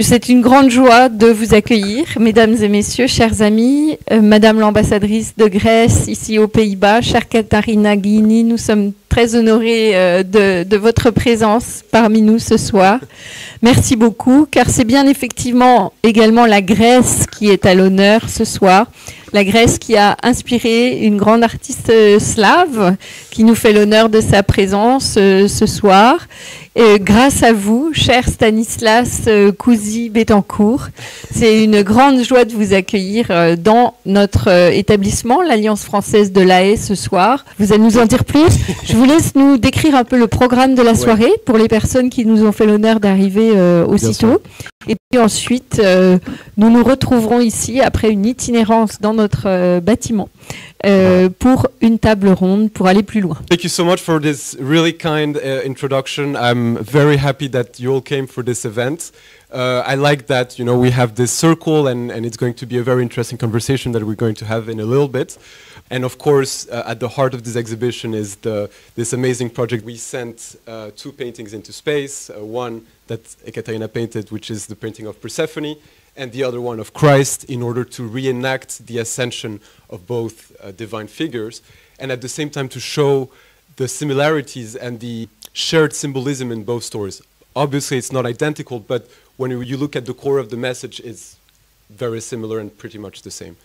C'est une grande joie de vous accueillir, mesdames et messieurs, chers amis, madame l'ambassadrice de Grèce ici aux Pays-Bas, chère Ekatherina SAVTCHENKO, nous sommes très honorés de votre présence parmi nous ce soir. Merci beaucoup, car c'est bien effectivement également la Grèce qui est à l'honneur ce soir. La Grèce qui a inspiré une grande artiste slave qui nous fait l'honneur de sa présence ce soir. Et grâce à vous, cher Stanislas COUZI-BETANCOURT, c'est une grande joie de vous accueillir dans notre établissement, l'Alliance française de la Haye ce soir. Vous allez nous en dire plus. Je vous laisse nous décrire un peu le programme de la soirée pour les personnes qui nous ont fait l'honneur d'arriver aussitôt. Et puis ensuite, nous nous retrouverons ici après une itinérance dans notre bâtiment pour une table ronde pour aller plus loin. Thank you so much for this really kind introduction. I'm very happy that you all came for this event. I like that, you know, we have this circle and it's going to be a very interesting conversation that we're going to have in a little bit. And of course, at the heart of this exhibition is this amazing project. We sent 2 paintings into space, one that Ekatherina painted, which is the painting of Persephone, and the other one of Christ, in order to reenact the ascension of both divine figures, and at the same time to show the similarities and the shared symbolism in both stories. Obviously, it's not identical, but when you look at the core of the message, it's very similar and pretty much the same.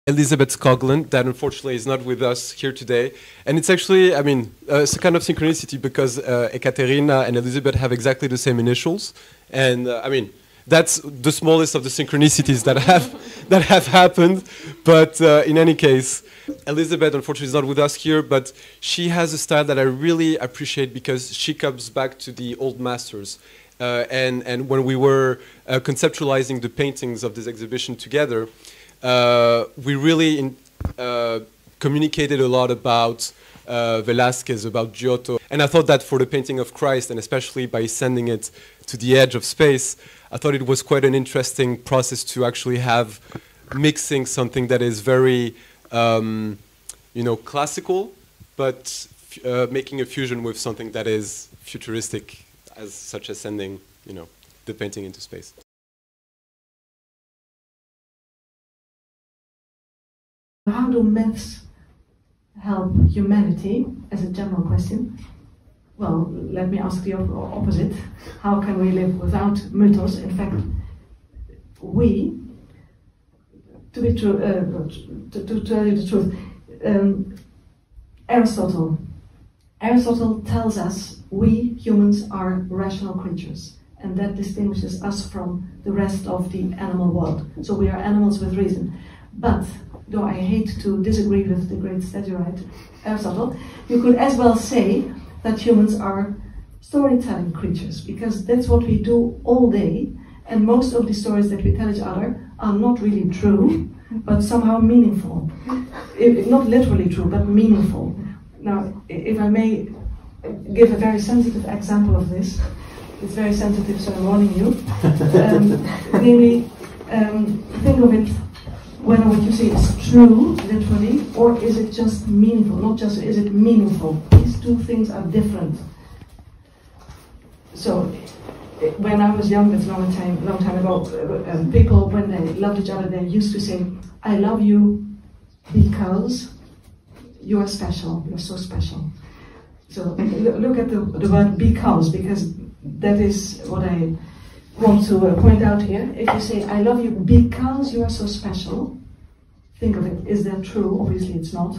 Elisabeth Skogland, that unfortunately is not with us here today. And it's actually, I mean, it's a kind of synchronicity because Ekatherina and Elisabeth have exactly the same initials. And I mean, that's the smallest of the synchronicities that have happened. But in any case, Elisabeth unfortunately is not with us here, but she has a style that I really appreciate because she comes back to the old masters. And when we were conceptualizing the paintings of this exhibition together, we really communicated a lot about Velázquez, about Giotto, and I thought that for the painting of Christ, and especially by sending it to the edge of space, I thought it was quite an interesting process to actually have mixing something that is very, you know, classical, but making a fusion with something that is futuristic, such as sending, you know, the painting into space. How do myths help humanity, as a general question? Well, let me ask the opposite. How can we live without mythos? In fact, we, to be true, to tell you the truth, Aristotle tells us we humans are rational creatures, and that distinguishes us from the rest of the animal world. So we are animals with reason. But though I hate to disagree with the great statuette Aristotle, you could as well say that humans are storytelling creatures, because that's what we do all day, and most of the stories that we tell each other are not really true, but somehow meaningful. Not literally true, but meaningful. Now, if I may give a very sensitive example of this, it's very sensitive, so I'm warning you. Namely, think of it, whether what you say is true, literally, or is it just meaningful? Not just, is it meaningful? These two things are different. So, when I was young, that's a long time ago, people, when they loved each other, they used to say, I love you because you are special, you're so special. So, look at the word because that is what I want to point out here. If you say, I love you because you are so special, think of it, is that true? Obviously it's not.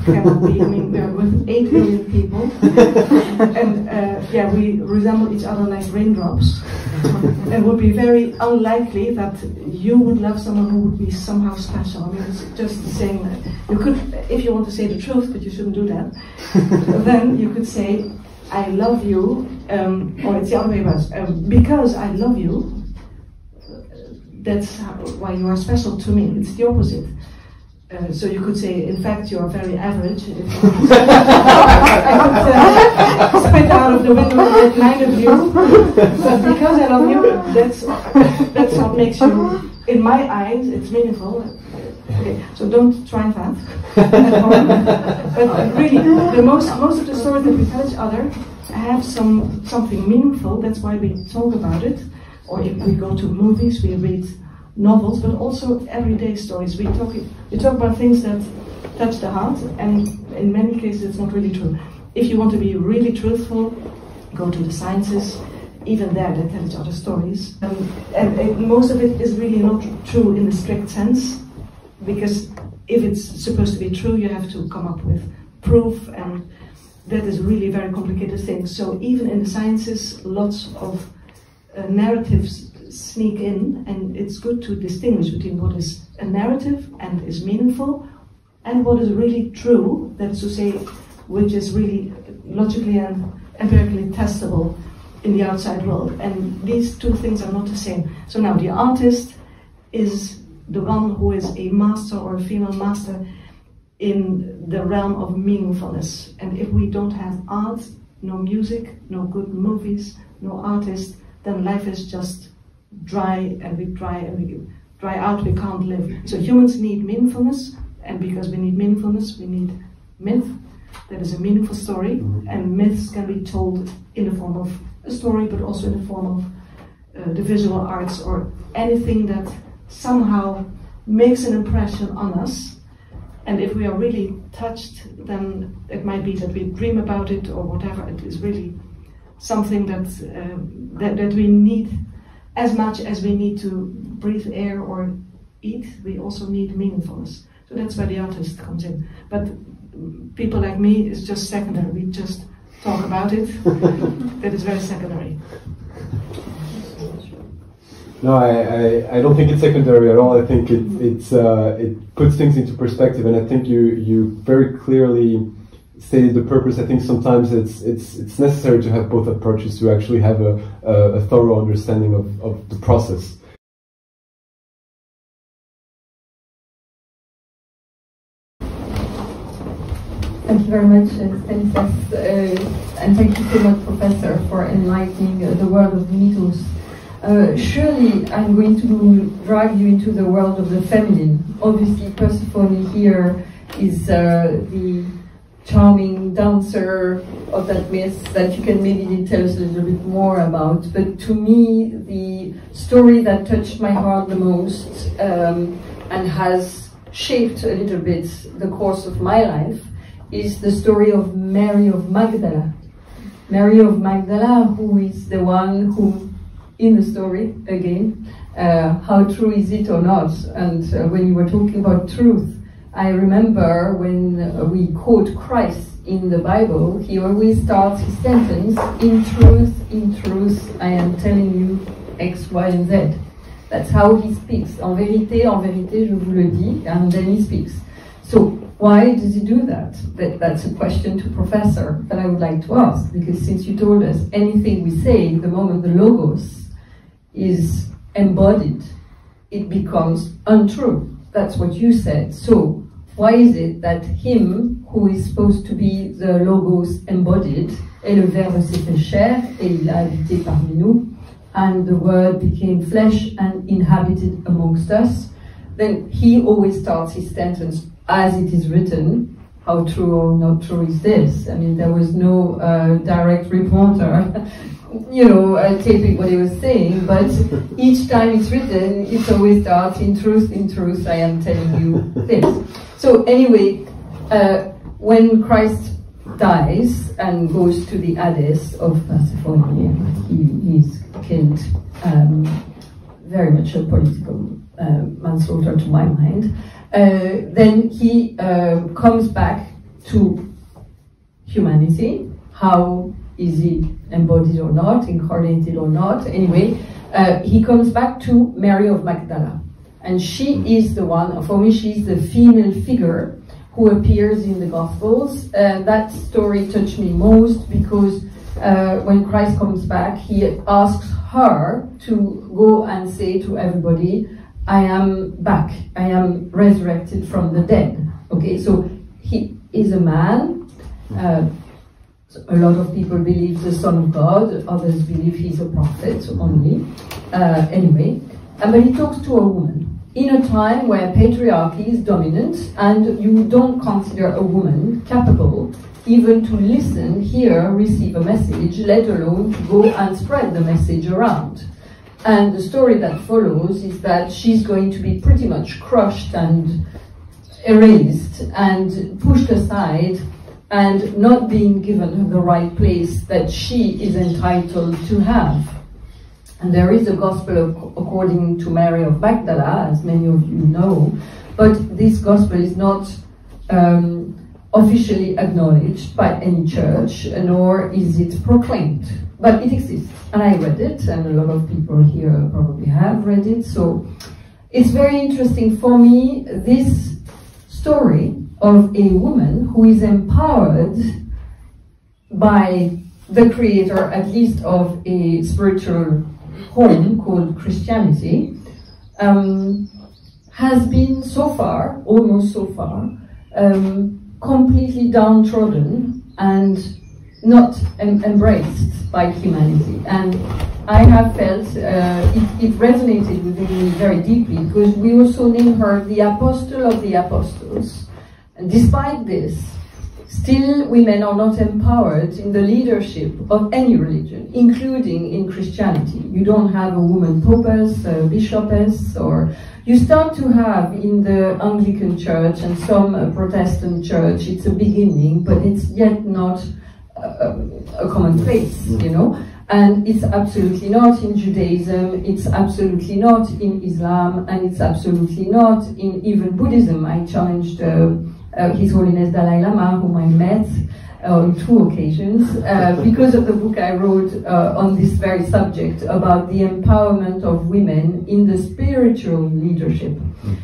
Cannot be. I mean, we're with 8 billion people, and yeah, we resemble each other like raindrops. It would be very unlikely that you would love someone who would be somehow special. I mean, it's just the same. You could, if you want to say the truth, but you shouldn't do that, then you could say, I love you, or it's the other way around. Because I love you, that's why you are special to me. It's the opposite. So you could say, in fact, you are very average. I could spit out of the window at 9 of you, but because I love you, that's what makes you, in my eyes, it's meaningful. Okay, so don't try that at home. But really, most of the stories that we tell each other have something meaningful. That's why we talk about it. Or if we go to movies, we read novels, but also everyday stories. We talk about things that touch the heart, and in many cases it's not really true. If you want to be really truthful, go to the sciences. Even there, they tell each other stories. And most of it is really not true in the strict sense, because if it's supposed to be true, you have to come up with proof, and that is really a very complicated thing. So even in the sciences, lots of narratives sneak in, and it's good to distinguish between what is a narrative and is meaningful, and what is really true, that's to say, which is really logically and empirically testable in the outside world. And these two things are not the same. So now the artist is the one who is a master or a female master in the realm of meaningfulness. And if we don't have art, no music, no good movies, no artist, then life is just dry, and we dry out, we can't live. So humans need meaningfulness, and because we need meaningfulness, we need myth. That is a meaningful story, and myths can be told in the form of a story, but also in the form of the visual arts, or anything that somehow makes an impression on us. And if we are really touched, then it might be that we dream about it or whatever. It is really something that we need as much as we need to breathe air or eat. We also need meaningfulness. So that's where the artist comes in. But people like me is just secondary. We just talk about it. That is very secondary. No, I don't think it's secondary at all. I think it puts things into perspective, and I think you very clearly stated the purpose. I think sometimes it's necessary to have both approaches to actually have a thorough understanding of the process. Thank you very much, Stanislas, and thank you so much, Professor, for enlightening the world of mythos. Surely I'm going to drag you into the world of the feminine. Obviously, Persephone here is the charming dancer of that myth that you can maybe tell us a little bit more about. But to me, the story that touched my heart the most and has shaped a little bit the course of my life is the story of Mary of Magdala. Mary of Magdala, who is the one who, in the story, again, how true is it or not? And when you were talking about truth, I remember when we quote Christ in the Bible, he always starts his sentence, in truth, I am telling you X, Y, and Z. That's how he speaks. En vérité, je vous le dis, and then he speaks. So, why does he do that? That's a question to Professor that I would like to ask, because since you told us anything we say, the moment the logos is embodied, it becomes untrue. That's what you said. So, why is it that him, who is supposed to be the logos embodied, et le verbe s'est fait chair, et il a habité parmi nous, and the word became flesh and inhabited amongst us, then he always starts his sentence as it is written. How true or not true is this? I mean, there was no direct reporter, you know, taping what he was saying, but each time it's written, it always starts, in truth, I am telling you this. So anyway, when Christ dies and goes to the Hades of Persephone, he is killed, very much a political manslaughter to my mind. Then he comes back to humanity. How is he embodied or not, incarnated or not? Anyway, he comes back to Mary of Magdala. And she is the one, for me, she's the female figure who appears in the Gospels. That story touched me most because when Christ comes back, he asks her to go and say to everybody, I am back, I am resurrected from the dead. Okay, so he is a man, So a lot of people believe the Son of God, others believe he's a prophet only. Anyway, but he talks to a woman in a time where patriarchy is dominant and you don't consider a woman capable even to listen, hear, receive a message, let alone to go and spread the message around. And the story that follows is that she's going to be pretty much crushed and erased and pushed aside and not being given the right place that she is entitled to have. And there is a gospel according to Mary of Magdala, as many of you know, but this gospel is not officially acknowledged by any church, nor is it proclaimed. But it exists, and I read it, and a lot of people here probably have read it, so it's very interesting for me, this story of a woman who is empowered by the creator, at least of a spiritual home called Christianity, has been so far, almost so far, completely downtrodden and not embraced by humanity. And I have felt it resonated with me very deeply, because we also name her the Apostle of the Apostles. And despite this, still women are not empowered in the leadership of any religion, including in Christianity. You don't have a woman popess, a bishopess, or you start to have in the Anglican Church and some Protestant church, it's a beginning, but it's yet not a commonplace, you know. And it's absolutely not in Judaism, it's absolutely not in Islam, and it's absolutely not in even Buddhism. I challenged His Holiness Dalai Lama, whom I met on 2 occasions, because of the book I wrote on this very subject about the empowerment of women in the spiritual leadership.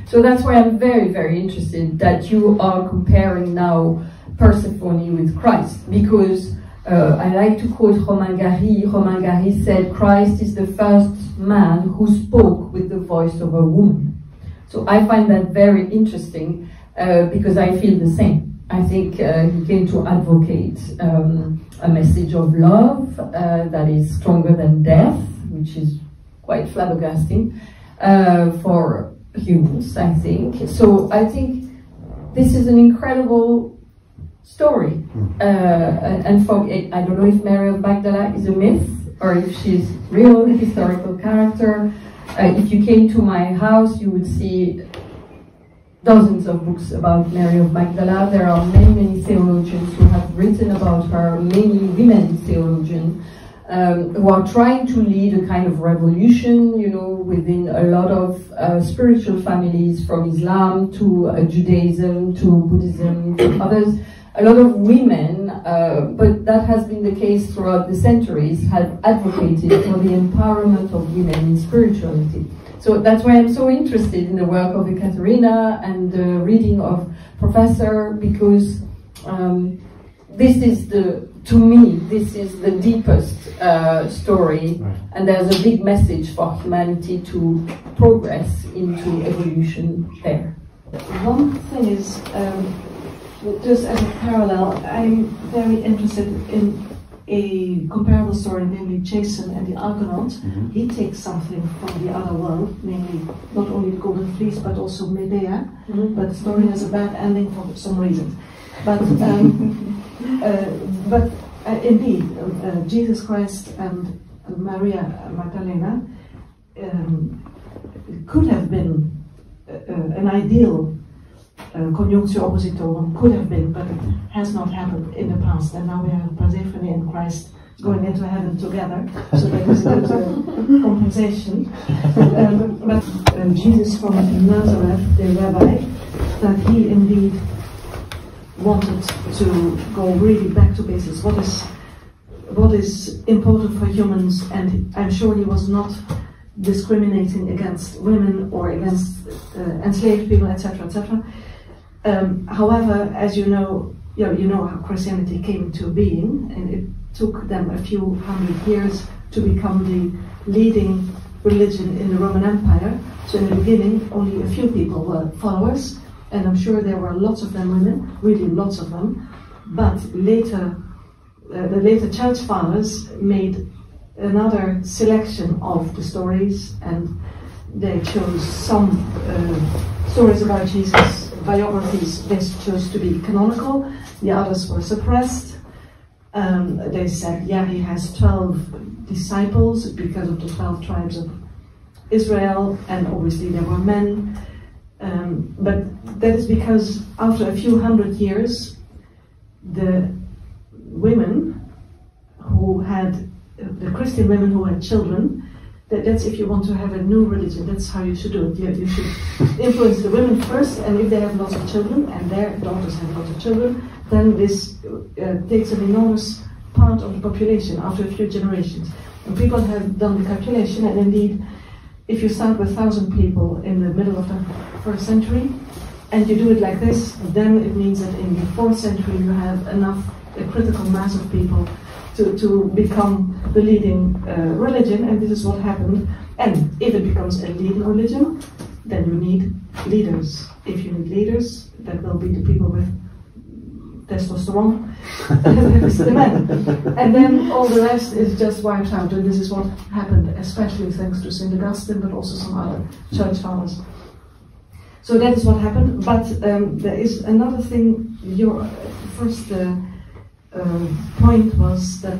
So that's why I'm very, very interested that you are comparing now Persephone with Christ, because I like to quote Romain Gary. Romain Gary said, Christ is the first man who spoke with the voice of a woman. So I find that very interesting because I feel the same. I think he came to advocate a message of love that is stronger than death, which is quite flabbergasting for humans, I think. So I think this is an incredible story. And for, I don't know if Mary of Magdala is a myth or if she's real historical character. If you came to my house, you would see dozens of books about Mary of Magdala. There are many, many theologians who have written about her, many women theologians who are trying to lead a kind of revolution, you know, within a lot of spiritual families, from Islam to Judaism to Buddhism to others. A lot of women, but that has been the case throughout the centuries, have advocated for the empowerment of women in spirituality. So that's why I'm so interested in the work of Ekatherina and the reading of Professor, because this is to me, this is the deepest story, and there's a big message for humanity to progress into evolution there. One thing is, just as a parallel, I'm very interested in a comparable story, namely Jason and the Argonaut. He takes something from the other world, namely not only the Golden Fleece but also Medea, but the story has a bad ending for some reasons. But indeed, Jesus Christ and Maria Magdalena could have been an ideal conjunctio oppositorum, could have been, but it has not happened in the past. And now we have Persephone and Christ going into heaven together, so there is a good compensation. But Jesus from Nazareth, the rabbi, that he indeed wanted to go really back to basics. What is important for humans, and I'm sure he was not discriminating against women or against enslaved people, etc., etc. However, as you know how Christianity came into being, and it took them a few hundred years to become the leading religion in the Roman Empire. So in the beginning, only a few people were followers, and I'm sure there were lots of them women, really lots of them. But later, the later church fathers made another selection of the stories, and they chose some stories about Jesus, biographies, they chose to be canonical, the others were suppressed. They said, yeah, he has 12 disciples because of the 12 tribes of Israel, and obviously there were men. But that is because after a few hundred years, the women who had, the Christian women who had children, that's if you want to have a new religion, that's how you should do it. You should influence the women first, and if they have lots of children, and their daughters have lots of children, then this takes an enormous part of the population after a few generations. And people have done the calculation, and indeed, if you start with 1,000 people in the middle of the 1st century, and you do it like this, then it means that in the 4th century you have enough, a critical mass of people to become the leading religion, and this is what happened. And if it becomes a leading religion, then you need leaders. If you need leaders, that will be the people with testosterone, that is the men. And then all the rest is just wiped out, and this is what happened, especially thanks to St. Augustine, but also some other church fathers. So that is what happened, but there is another thing. Your first point was that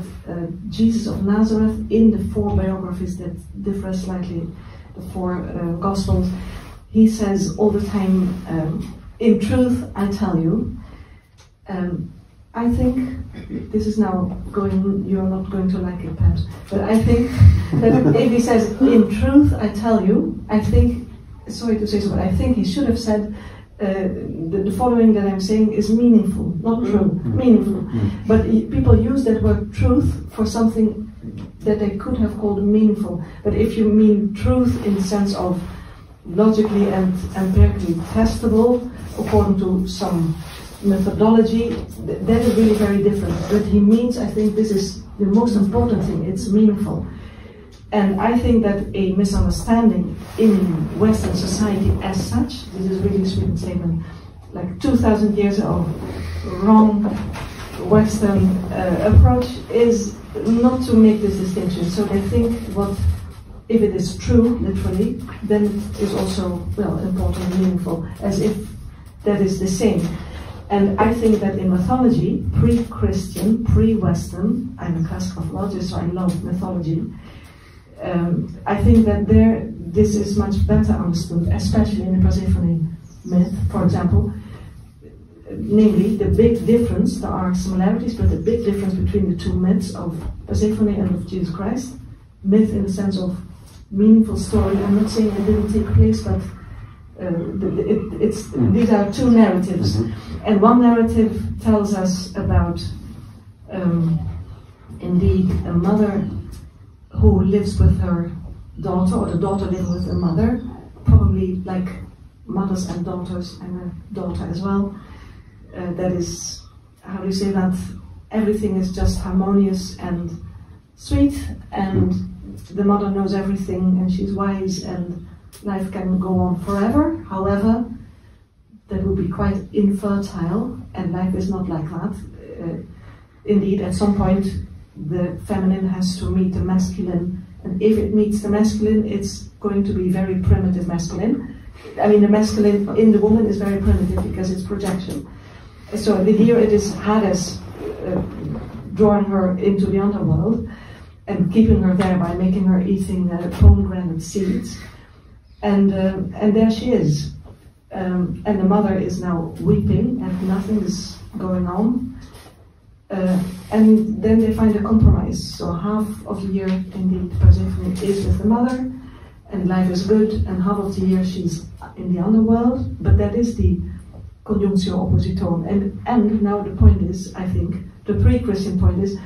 Jesus of Nazareth, in the 4 biographies that differ slightly, the 4 Gospels, he says all the time, in truth I tell you. I think, this is now going, you're not going to like it perhaps, but I think that if he says, in truth I tell you, I think, sorry to say so, but I think he should have said, the following that I'm saying is meaningful, not true, meaningful. But people use that word truth for something that they could have called meaningful. But if you mean truth in the sense of logically and empirically testable, according to some methodology, that is really very different. But he means, I think this is the most important thing, it's meaningful. And I think that a misunderstanding in Western society as such, this is really a sweeping statement, like 2,000 years of wrong Western approach is not to make this distinction. So they think what, if it is true, literally, then it is also, well, important and meaningful, as if that is the same. And I think that in mythology, pre-Christian, pre-Western, I'm a classical philologist, so I love mythology. I think that this is much better understood, especially in the Persephone myth, for example. Namely, the big difference, there are similarities, but the big difference between the 2 myths of Persephone and of Jesus Christ, myth in the sense of meaningful story, I'm not saying it didn't take place, but these are 2 narratives. And one narrative tells us about, indeed, a mother who lives with her daughter, or the daughter living with the mother, probably like mothers and daughters, and a daughter as well. That is, how do you say that? Everything is just harmonious and sweet, and the mother knows everything, and she's wise, and life can go on forever. However, that would be quite infertile, and life is not like that. Indeed, at some point, the feminine has to meet the masculine, and if it meets the masculine, it's going to be very primitive masculine. I mean, the masculine in the woman is very primitive because it's projection. So here it is Hades drawing her into the underworld and keeping her there by making her eating pomegranate seeds. And there she is. And the mother is now weeping and nothing is going on. And then they find a compromise. So half of the year, indeed, Persephone is with the mother, and life is good, and half of the year she's in the underworld. But that is the conjunctio oppositum. And now the point is, I think, the pre-Christian point is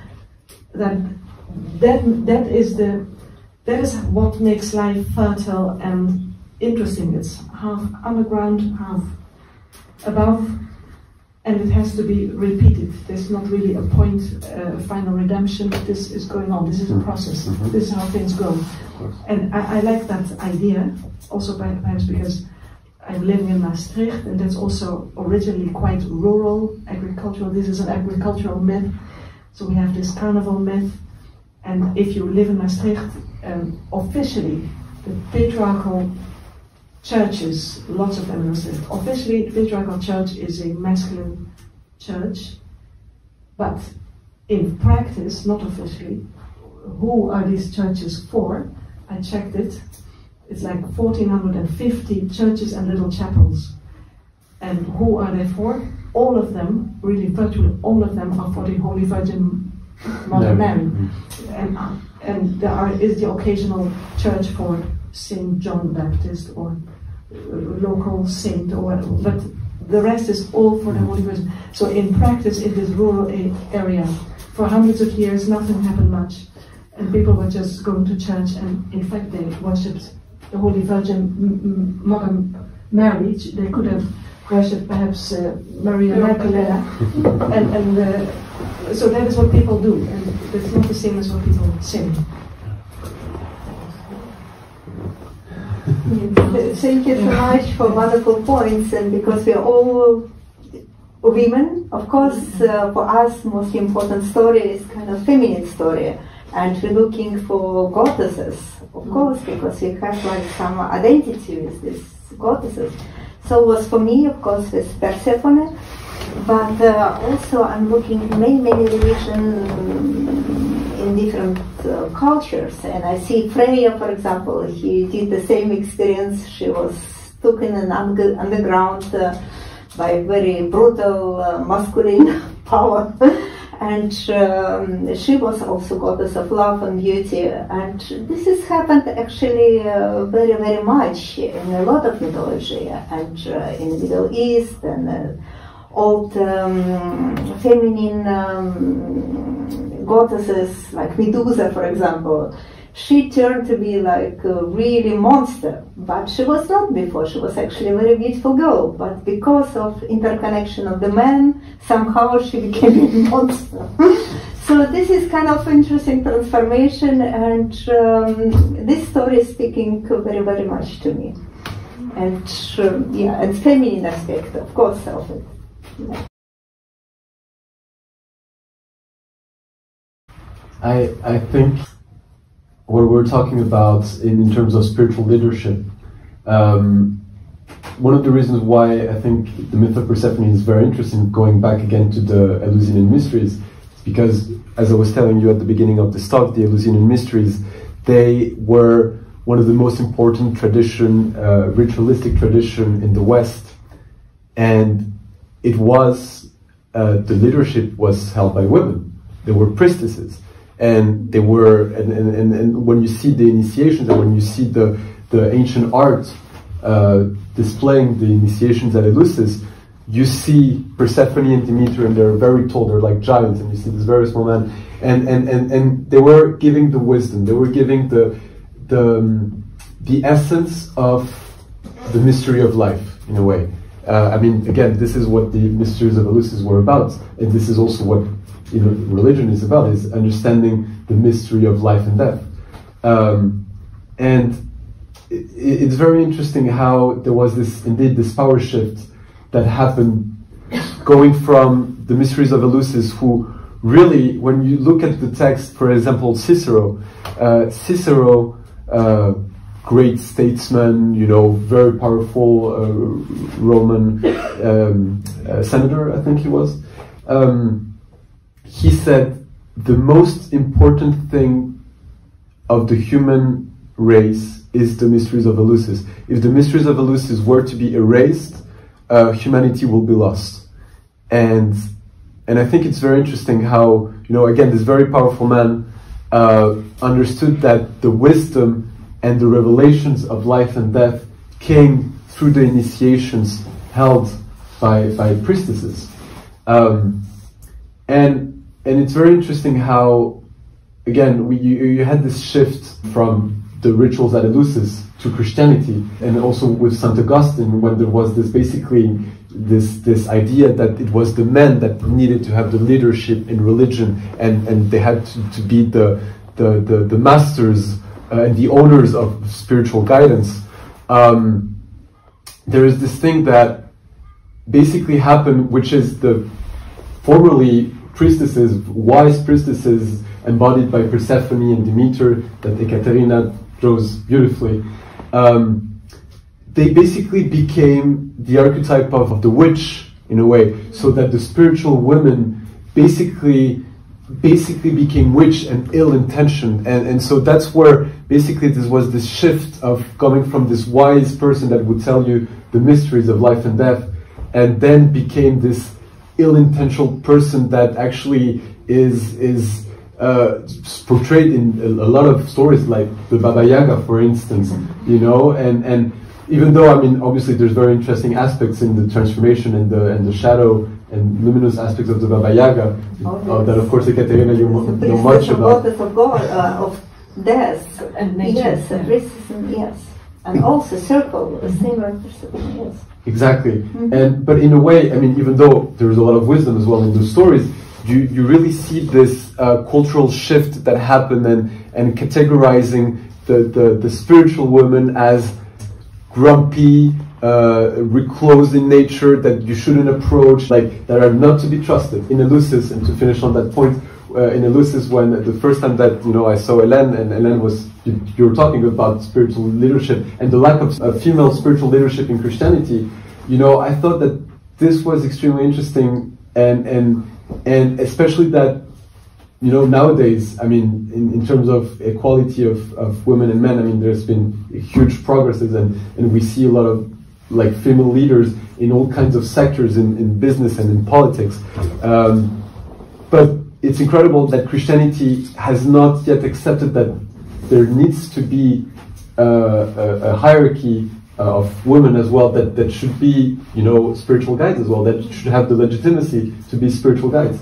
that is what makes life fertile and interesting. It's half underground, half above. And it has to be repeated. There's not really a point, final redemption, but this is going on. This is a process. This is how things go. And I like that idea, also perhaps because I'm living in Maastricht, and that's also originally quite rural, agricultural. This is an agricultural myth. So we have this carnival myth, and if you live in Maastricht, officially the patriarchal churches, lots of them in Maastricht, officially the patriarchal church is a masculine church, but in practice, not officially, who are these churches for? I checked it. It's like 1,450 churches and little chapels. And who are they for? All of them, really virtually all of them, are for the Holy Virgin Mother Mary. And there is the occasional church for Saint John the Baptist or local saint or whatever, but the rest is all for the Holy Virgin. So in practice, in this rural area, for hundreds of years, nothing happened much. And people were just going to church, and in fact they worshipped the Holy Virgin Mother Mary. They could have worshipped perhaps Maria Magdalena, and so that is what people do, and it's not the same as what people say. Thank you so much for wonderful points, and because we are all women, of course, for us, most important story is kind of feminine story. And we're looking for goddesses, of course, because we have like some identity with these goddesses. So it was for me, of course, with Persephone, but also I'm looking at many religions in different cultures. And I see Freya, for example, he did the same experience. She was stuck in an underground by very brutal masculine power. And she was also goddess of love and beauty, and this has happened actually very much in a lot of mythology, and in the Middle East, and old feminine goddesses like Medusa, for example. She turned to be like a really monster, but she was not before. She was actually a very beautiful girl, but because of interconnection of the man, somehow she became a monster. So this is kind of interesting transformation, and this story is speaking very much to me. And yeah, and feminine aspect, of course, of it. Yeah. I think what we're talking about in terms of spiritual leadership, one of the reasons why I think the myth of Persephone is very interesting, going back again to the Eleusinian mysteries, is because, as I was telling you at the beginning of this talk, the Eleusinian mysteries, they were one of the most important tradition, ritualistic tradition in the West, and it was, the leadership was held by women. They were priestesses. And they were, and when you see the initiations, and when you see the ancient art displaying the initiations at Eleusis, you see Persephone and Demeter, and they're very tall, they're like giants, and you see this very small man, and they were giving the wisdom, they were giving the essence of the mystery of life, in a way. I mean, again, this is what the mysteries of Eleusis were about, and this is also what religion is about, is understanding the mystery of life and death. And it's very interesting how there was this power shift that happened, going from the mysteries of Eleusis, who really, when you look at the text, for example, Cicero, great statesman, very powerful Roman senator, I think he was. He said, the most important thing of the human race is the mysteries of Eleusis. If the mysteries of Eleusis were to be erased, humanity will be lost. And I think it's very interesting how, again, this very powerful man understood that the wisdom and the revelations of life and death came through the initiations held by priestesses. And it's very interesting how, again, you had this shift from the rituals at Eleusis to Christianity, and also with St. Augustine, when there was this idea that it was the men that needed to have the leadership in religion, and they had to be the masters and the owners of spiritual guidance. There is this thing that basically happened, which is the formerly priestesses, wise priestesses embodied by Persephone and Demeter that Ekatherina draws beautifully. They basically became the archetype of the witch in a way, so that the spiritual women basically became witch and ill-intentioned, and so that's where basically this was this shift of coming from this wise person that would tell you the mysteries of life and death, and then became this ill-intentioned person that actually is portrayed in a lot of stories, like the Baba Yaga, for instance, you know, and even though, I mean, obviously there's very interesting aspects in the transformation and the shadow and luminous aspects of the Baba Yaga, that of course, Ekatherina, you know much about. Of God, of death, and nature. Yes, and racism, yes. And also circle, the same representation, yes. Exactly. But in a way, I mean, even though there's a lot of wisdom as well in those stories, you really see this cultural shift that happened, and categorizing the spiritual woman as grumpy, reclosed in nature, that you shouldn't approach, like that are not to be trusted. In Eleusis, and to finish on that point, in Eleusis, when the first time that I saw Hélène, and Hélène was, you were talking about spiritual leadership and the lack of female spiritual leadership in Christianity, I thought that this was extremely interesting, and especially that nowadays, I mean, in terms of equality of women and men, I mean, there's been huge progresses, and we see a lot of like female leaders in all kinds of sectors in business and in politics. But it's incredible that Christianity has not yet accepted that there needs to be a hierarchy of women as well, that should be, spiritual guides as well, that should have the legitimacy to be spiritual guides.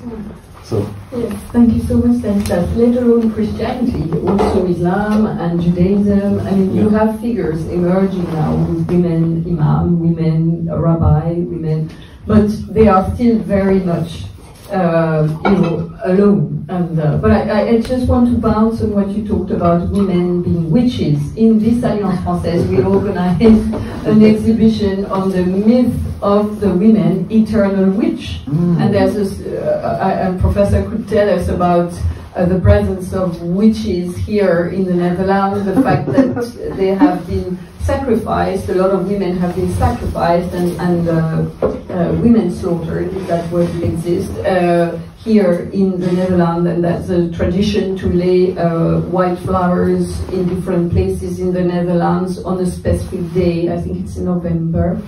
So. Yes, thank you so much, Stanislas. Later on, Christianity, also Islam and Judaism. I mean, you have figures emerging now with women imam, women rabbi, women, but they are still very much, alone. And but I just want to bounce on what you talked about women being witches. In this Alliance Française, we organized an exhibition on the myth of the women eternal witch, and there's a professor could tell us about the presence of witches here in the Netherlands, the fact that they have been sacrificed, a lot of women have been sacrificed and women slaughtered, if that word exists, here in the Netherlands, and that's a tradition to lay white flowers in different places in the Netherlands on a specific day, I think it's in November,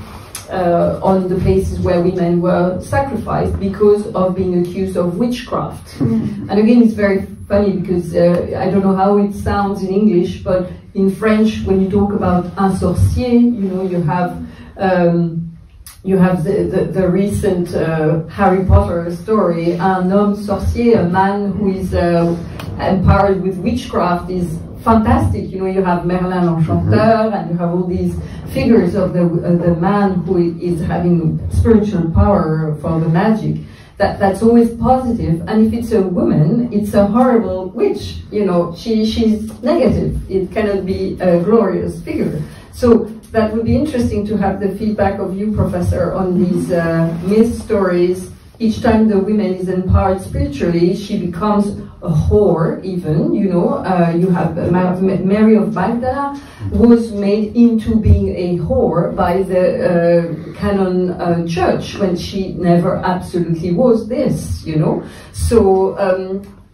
on the places where women were sacrificed because of being accused of witchcraft. And again, it's very funny because I don't know how it sounds in English, but in French, when you talk about un sorcier, you have the recent Harry Potter story, un homme sorcier, a man who is empowered with witchcraft, is fantastic. You have Merlin l'Enchanteur, and you have all these figures of the man who is having spiritual power for the magic. That's always positive. And if it's a woman, it's a horrible witch. She's negative. It cannot be a glorious figure. So that would be interesting to have the feedback of you, Professor, on these myth stories. Each time the woman is empowered spiritually, she becomes a whore, even, you have Mary of Magdala was made into being a whore by the canon church, when she never absolutely was this, So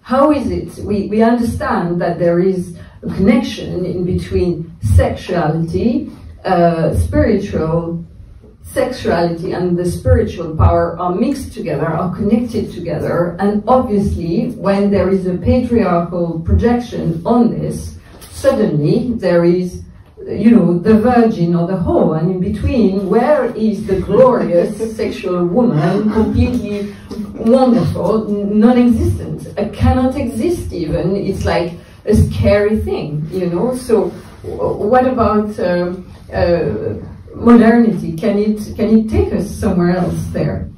how is it? We understand that there is a connection in between sexuality, sexuality and the spiritual power are mixed together, are connected together, and obviously when there is a patriarchal projection on this, suddenly there is, the virgin or the whore, and in between, where is the glorious sexual woman, completely wonderful, non-existent, cannot exist even, it's like a scary thing, So what about modernity? Can it take us somewhere else there?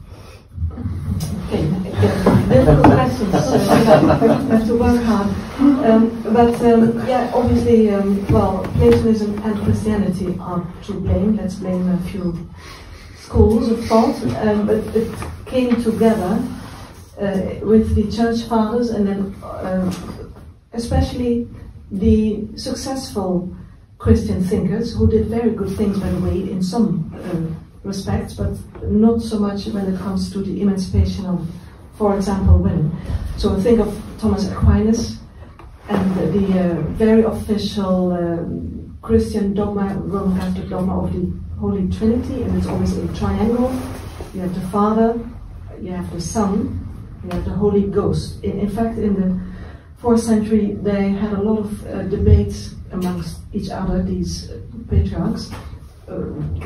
Okay, difficult questions. Have to work hard. Obviously, Platonism and Christianity are to blame. Let's blame a few schools of thought, but it came together with the church fathers, and then especially the successful Christian thinkers who did very good things, by the way, in some respects, but not so much when it comes to the emancipation of, for example, women. So think of Thomas Aquinas and the very official Christian dogma, Roman Catholic dogma of the Holy Trinity, and it's always a triangle. You have the Father, you have the Son, you have the Holy Ghost. In fact, in the 4th century, they had a lot of debates amongst each other, these patriarchs.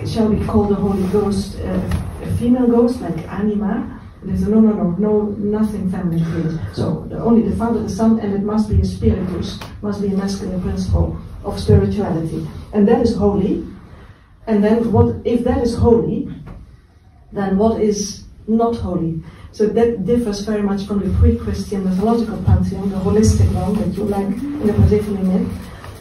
Shall we call the Holy Ghost a female ghost, like anima? They said, no, nothing feminine here. So only the Father, the Son, and it must be a spiritus, must be a masculine principle of spirituality. And that is holy. And then what, if that is holy, then what is not holy? So that differs very much from the pre-Christian mythological pantheon, the holistic one that you like in the Persephone myth.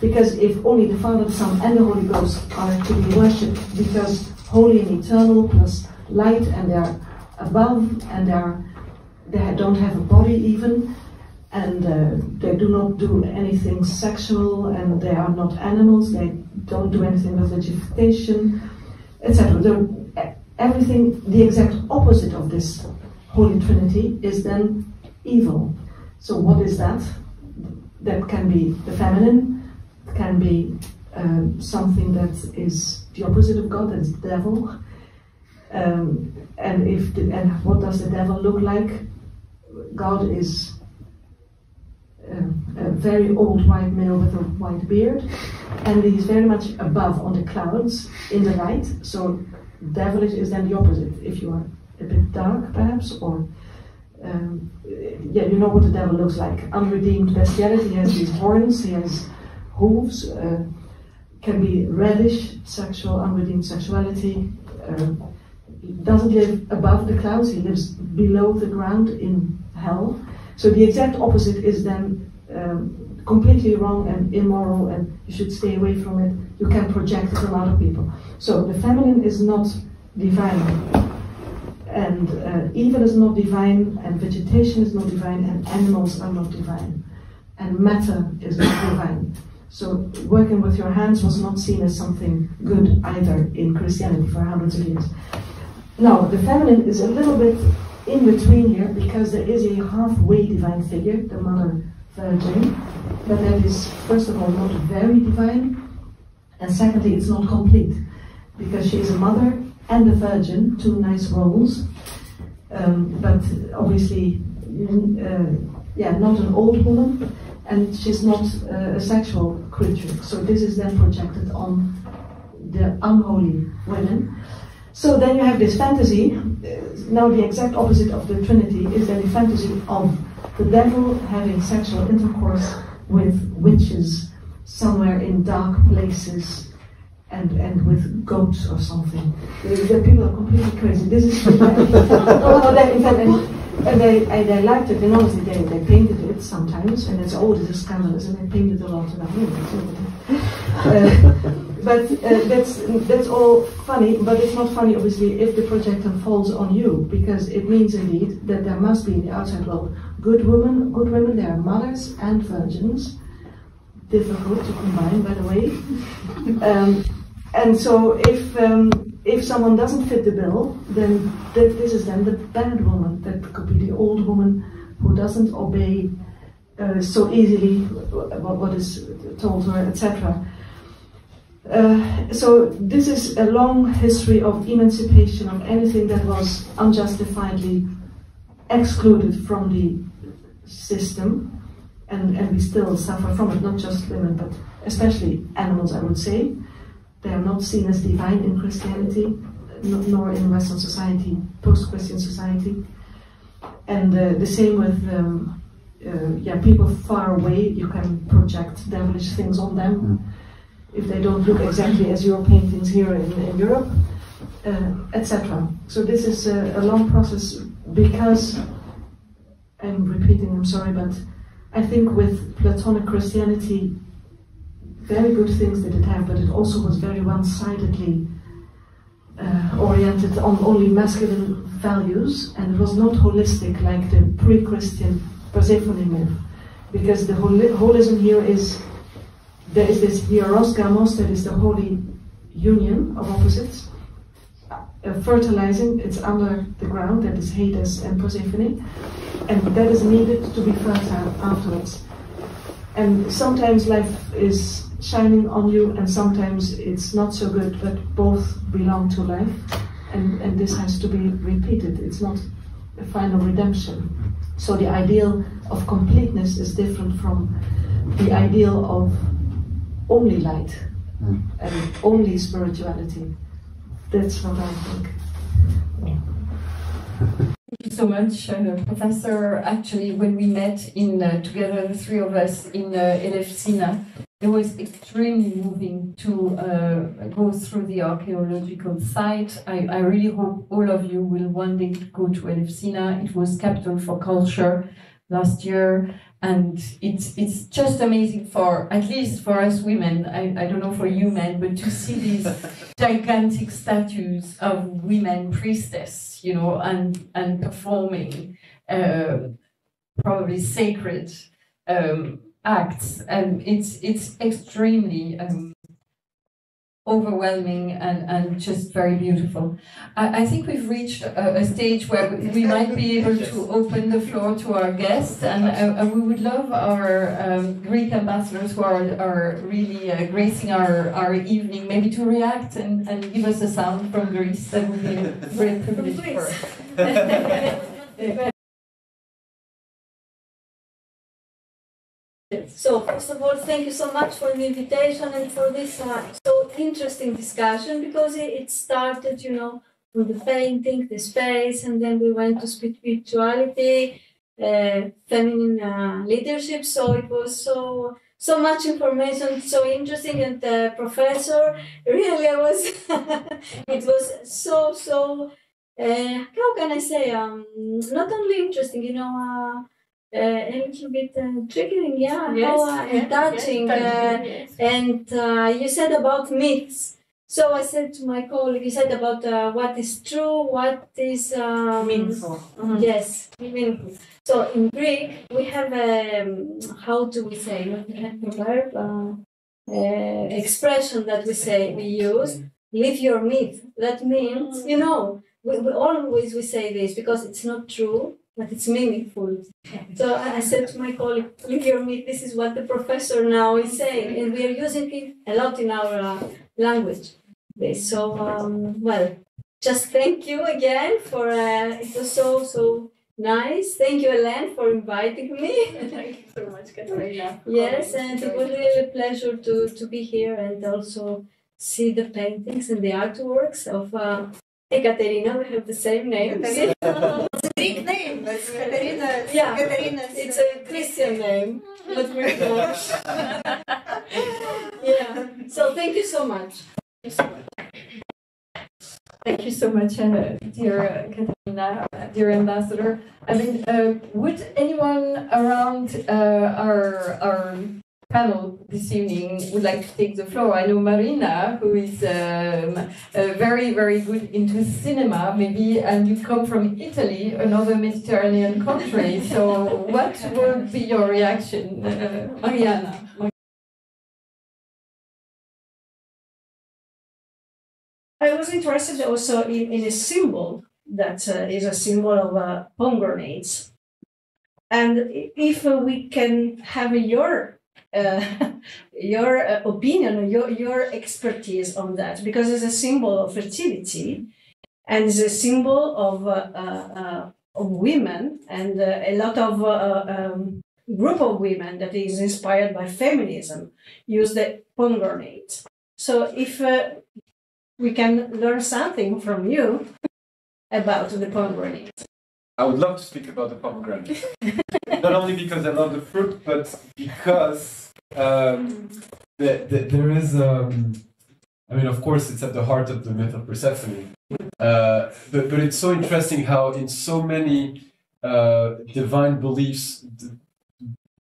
Because if only the Father, the Son, and the Holy Ghost are to be worshipped, because holy and eternal plus light, and they're above, and they don't have a body even, and they do not do anything sexual, and they are not animals, they don't do anything with vegetation, etc. Everything, the exact opposite of this Holy Trinity is then evil. So what is that? That can be the feminine, can be something that is the opposite of God, that's the devil. And what does the devil look like? God is a very old white male with a white beard, and he's very much above on the clouds in the light. So devilish is then the opposite. If you are a bit dark, perhaps, or yeah, you know what the devil looks like. Unredeemed bestiality. He has these horns. He has hooves. Can be reddish, sexual, unredeemed sexuality. Doesn't live above the clouds. He lives below the ground in hell. So the exact opposite is then completely wrong and immoral, and you should stay away from it. You can project it on other people. So the feminine is not divine, and evil is not divine, and vegetation is not divine, and animals are not divine, and matter is not divine. So working with your hands was not seen as something good either in Christianity for hundreds of years. Now, the feminine is a little bit in between here, because there is a halfway divine figure, the Mother Virgin, but that is, first of all, not very divine, and secondly, it's not complete, because she is a mother and a virgin, two nice roles, but obviously, yeah, not an old woman, and she's not a sexual creature. So this is then projected on the unholy women. So then you have this fantasy. Now the exact opposite of the Trinity is then the fantasy of the devil having sexual intercourse with witches somewhere in dark places and with goats or something. The people are completely crazy. This is and they liked it, and obviously they painted it sometimes, and it's oh, this is scandalous, and they painted a lot about it. But that's all funny, but it's not funny obviously if the projector falls on you, because it means indeed that there must be in the outside world good women, they are mothers and virgins, difficult to combine, by the way. And so if someone doesn't fit the bill, then this is then the bad woman. That could be the old woman who doesn't obey so easily what is told her, etc. So this is a long history of emancipation of anything that was unjustifiedly excluded from the system, and we still suffer from it, not just women, but especially animals, I would say. They are not seen as divine in Christianity, nor in Western society, post-Christian society. And the same with yeah, people far away, you can project devilish things on them if they don't look exactly as your paintings here in Europe, etc. So this is a long process, because, I'm repeating, I'm sorry, but I think with Platonic Christianity, very good things did it have, but it also was very one-sidedly oriented on only masculine values, and it was not holistic like the pre-Christian Persephone myth, because the holism here is, there is this hieros gamos, that is the holy union of opposites, fertilizing, it's under the ground, that is Hades and Persephone, and that is needed to be fertile afterwards. And sometimes life is shining on you, and sometimes it's not so good, but both belong to life, and this has to be repeated. It's not a final redemption. So the ideal of completeness is different from the ideal of only light and only spirituality. That's what I think. Thank you so much, Professor. Actually, when we met in together, the three of us in Elefsina, it was extremely moving to go through the archaeological site. I really hope all of you will one day go to Elefsina. It was capital for culture last year, and it's just amazing for, at least for us women, I don't know for you men, but to see these gigantic statues of women priestess, you know, and performing probably sacred acts, and it's extremely overwhelming and just very beautiful. I think we've reached a stage where we might be able to open the floor to our guests, and we would love our Greek ambassadors who are really gracing our evening, maybe to react and give us a sound from Greece. That would be a great privilege for us. So, first of all, thank you so much for the invitation and for this so interesting discussion, because it started, you know, with the painting, the space, and then we went to spirituality, feminine leadership. So it was so much information, so interesting, and Professor, really, I was, it was so how can I say, not only interesting, you know, a little bit triggering, yeah, yes, touching, yes. and you said about myths. So I said to my colleague, you said about what is true, what is meaningful. Yes, meaningful. So in Greek we have how do we say, the verb expression that we use, live your myth. That means, you know, we always say this because it's not true, but it's meaningful. So I said to my colleague, live your myth, this is what the professor now is saying, and we are using it a lot in our language. So, well, just thank you again for, it was so nice. Thank you, Hélène, for inviting me. Thank you so much, Ekatherina. Yes, and it was really a pleasure to be here and also see the paintings and the artworks of Ekatherina. We have the same name. It's a Greek name, but Ekatherina. Yeah, Ekatherina, it's a Christian name, but we're not. Yeah, so thank you so much. Thank you so much, dear Ekatherina, dear ambassador. I mean, would anyone around our panel this evening would like to take the floor? I know Marina, who is very, very good into cinema, maybe, and you come from Italy, another Mediterranean country. So what would be your reaction, Mariana? I was interested also in a symbol that is a symbol of pomegranates. And if we can have your opinion, your expertise on that, because it's a symbol of fertility and it's a symbol of women, and a lot of group of women that is inspired by feminism use the pomegranate. So if we can learn something from you about the pomegranate. I would love to speak about the pomegranate. Not only because I love the fruit, but because there is, I mean, of course, it's at the heart of the myth of Persephone. But it's so interesting how in so many divine beliefs,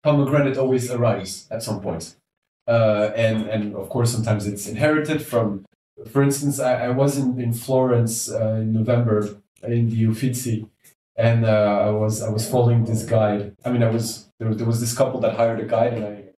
pomegranate always arrives at some point. And of course, sometimes it's inherited from for instance, I was in Florence in November in the Uffizi, and I was following this guide. I mean, there was this couple that hired a guide, and I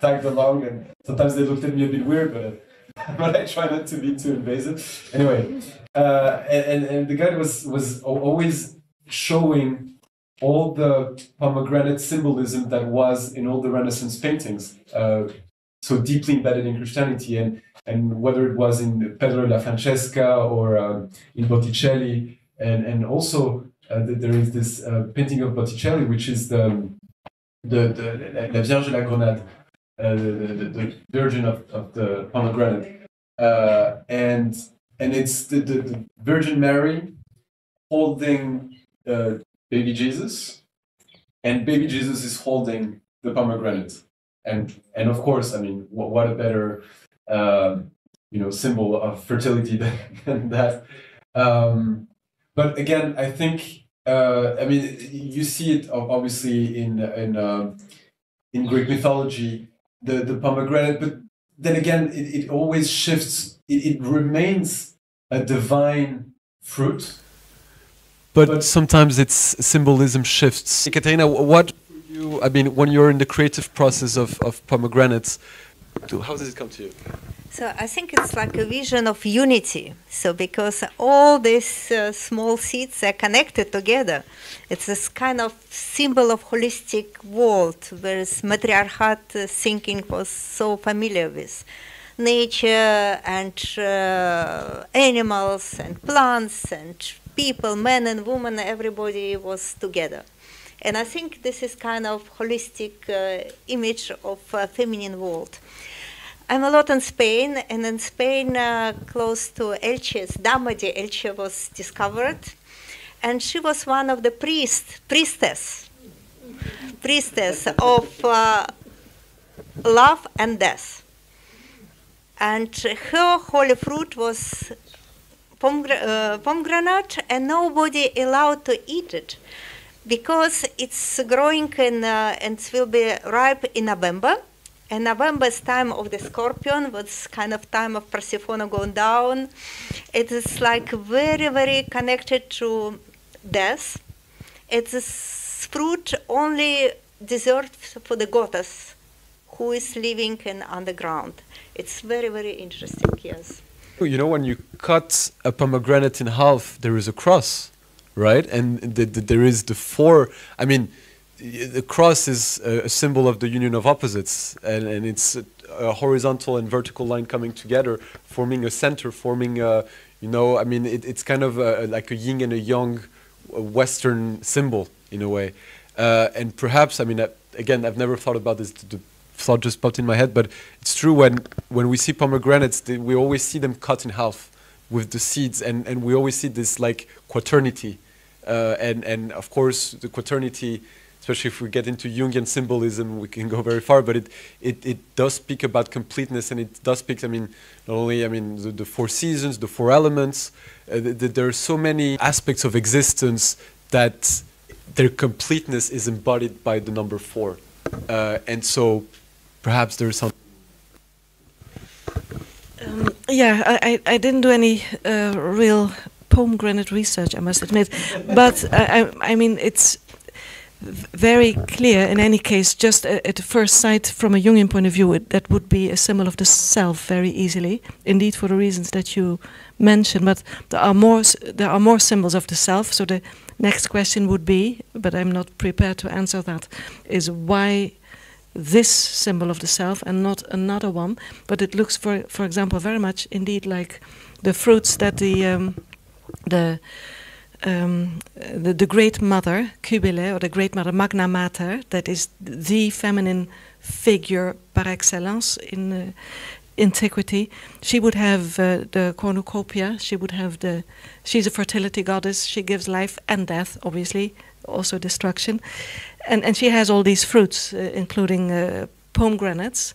tagged along, and sometimes they looked at me a bit weird, but I try not to be too invasive. Anyway, and the guide was always showing all the pomegranate symbolism that was in all the Renaissance paintings, so deeply embedded in Christianity, and whether it was in Pedro la Francesca or in Botticelli, and also there is this painting of Botticelli, which is the La Vierge de la Grenade, the Virgin of the pomegranate, and it's the Virgin Mary holding baby Jesus, and baby Jesus is holding the pomegranate, and of course, I mean, what a better symbol of fertility than that. But again, I think I mean, you see it obviously in Greek mythology, the pomegranate, but then again, it always shifts. It remains a divine fruit. But sometimes its symbolism shifts. Ekatherina, what for you, I mean, when you're in the creative process of pomegranates, how does it come to you? So I think it's like a vision of unity. So because all these small seeds are connected together, it's this kind of symbol of holistic world, whereas matriarchate thinking was so familiar with nature and animals and plants and people, men and women, everybody was together. And I think this is kind of holistic image of a feminine world. I'm a lot in Spain, and in Spain, close to Elche, Dama de Elche was discovered, and she was one of the priestess of love and death. And her holy fruit was pomegranate, and nobody allowed to eat it because it's growing in, and it will be ripe in November. And November is time of the scorpion, was kind of time of Persephone going down. It is like very, very connected to death. It's a fruit only deserved for the goddess who is living in underground. It's very, very interesting, yes. You know, when you cut a pomegranate in half, there is a cross, right? And there is the four, I mean, the cross is a symbol of the union of opposites, and it's a horizontal and vertical line coming together, forming a center, forming a, you know, I mean, it's kind of like a yin and a yang Western symbol in a way. And perhaps, I mean, again, I've never thought about this, the thought just popped in my head, but it's true when we see pomegranates, we always see them cut in half with the seeds, and we always see this like quaternity. And of course, the quaternity, especially if we get into Jungian symbolism, we can go very far, but it does speak about completeness, and it does speak, I mean, not only, I mean, the four seasons, the four elements, there are so many aspects of existence that their completeness is embodied by the number 4. And so perhaps there's something. Yeah, I didn't do any real pomegranate research, I must admit, but I mean, it's very clear in any case, just at first sight from a Jungian point of view, that would be a symbol of the self very easily, indeed for the reasons that you mentioned, but there are more symbols of the self. So the next question would be, but I'm not prepared to answer that, is why this symbol of the self and not another one? But it looks, for example, very much indeed like the fruits that the Great Mother, Kybele, or the Great Mother, Magna Mater, that is the feminine figure par excellence in antiquity. She would have the cornucopia, she's a fertility goddess, she gives life and death, obviously, also destruction. And she has all these fruits, including pomegranates.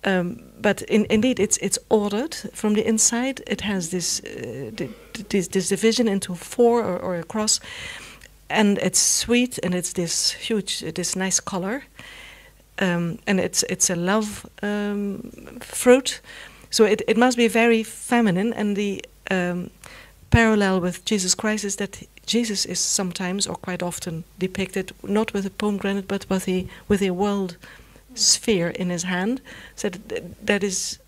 But indeed, it's ordered from the inside. It has this division into 4 or a cross, and it's sweet, and it's this nice color, and it's a love fruit. So it must be very feminine, and the parallel with Jesus Christ is that Jesus is sometimes or quite often depicted not with a pomegranate but with a world sphere in his hand. So that is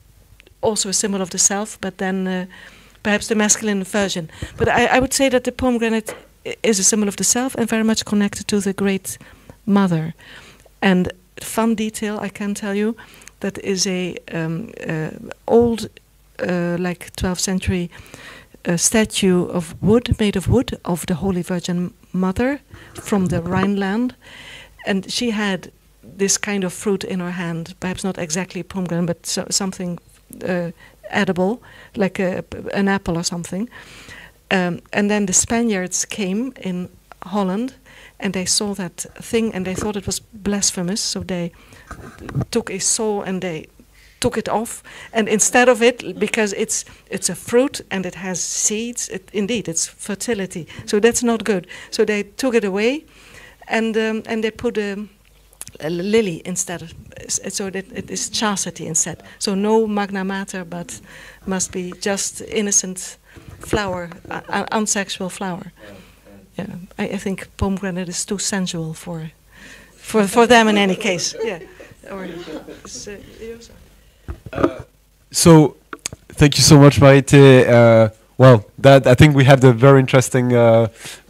also a symbol of the self, but then perhaps the masculine version. But I would say that the pomegranate is a symbol of the self and very much connected to the Great Mother. And fun detail I can tell you, that is a old, like 12th century statue of wood, made of wood, of the Holy Virgin Mother from the Rhineland. And she had this kind of fruit in her hand, perhaps not exactly pomegranate, but something edible, like an apple or something. And then the Spaniards came in Holland, and they saw that thing, and they thought it was blasphemous, so they took a saw and they took it off, and instead of it, because it's a fruit and it has seeds, indeed it's fertility, so that's not good. So they took it away, and they put a lily instead, so that it is chastity instead. So no magna mater, but must be just innocent flower, unsexual flower. Yeah, I think pomegranate is too sensual for them in any case. Yeah. Or so, thank you so much, Marietje. Well, that I think we had a very interesting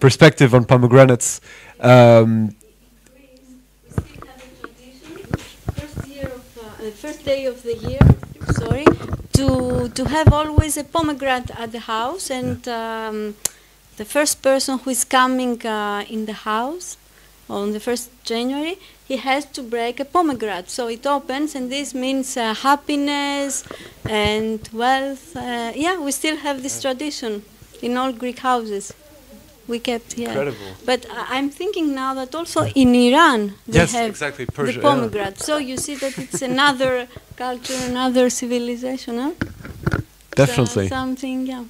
perspective on pomegranates. First day of the year, sorry, to have always a pomegranate at the house, and the first person who is coming in the house on the 1st January, he has to break a pomegranate. So it opens, and this means happiness and wealth. Yeah, we still have this tradition in all Greek houses. We kept here. Incredible. But I'm thinking now that also in Iran they have exactly, Persia, the pomegranate. Yeah. So you see that it's another culture, another civilization, huh? Definitely. So something, yeah.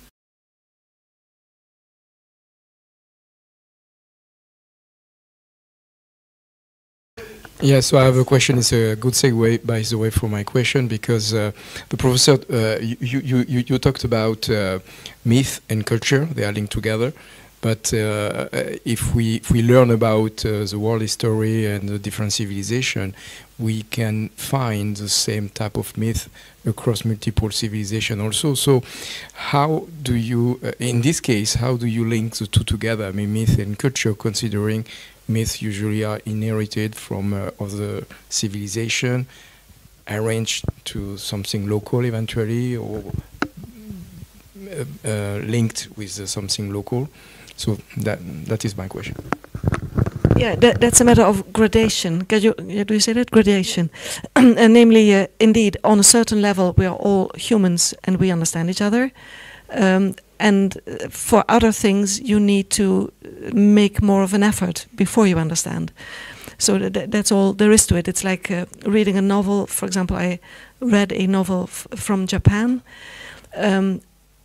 Yeah, so I have a question. It's a good segue, by the way, for my question, because the professor, you talked about myth and culture; they are linked together. But if we learn about the world history and the different civilization, we can find the same type of myth across multiple civilizations also. So how do you, in this case, how do you link the two together? I mean, myth and culture, considering myths usually are inherited from other civilization, arranged to something local eventually, or linked with something local. So that is my question. Yeah, that's a matter of gradation. Do you say that? Gradation. And namely, indeed, on a certain level, we are all humans and we understand each other. And for other things, you need to make more of an effort before you understand. So that's all there is to it. It's like reading a novel. For example, I read a novel from Japan.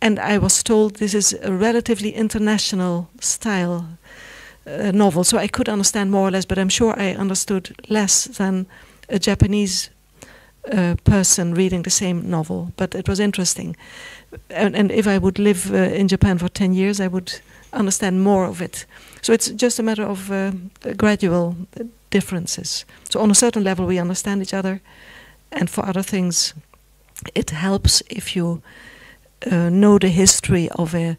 And I was told this is a relatively international style novel, so I could understand more or less, but I'm sure I understood less than a Japanese person reading the same novel. But it was interesting. And if I would live in Japan for 10 years, I would understand more of it. So it's just a matter of gradual differences. So on a certain level, we understand each other. And for other things, it helps if you know the history of a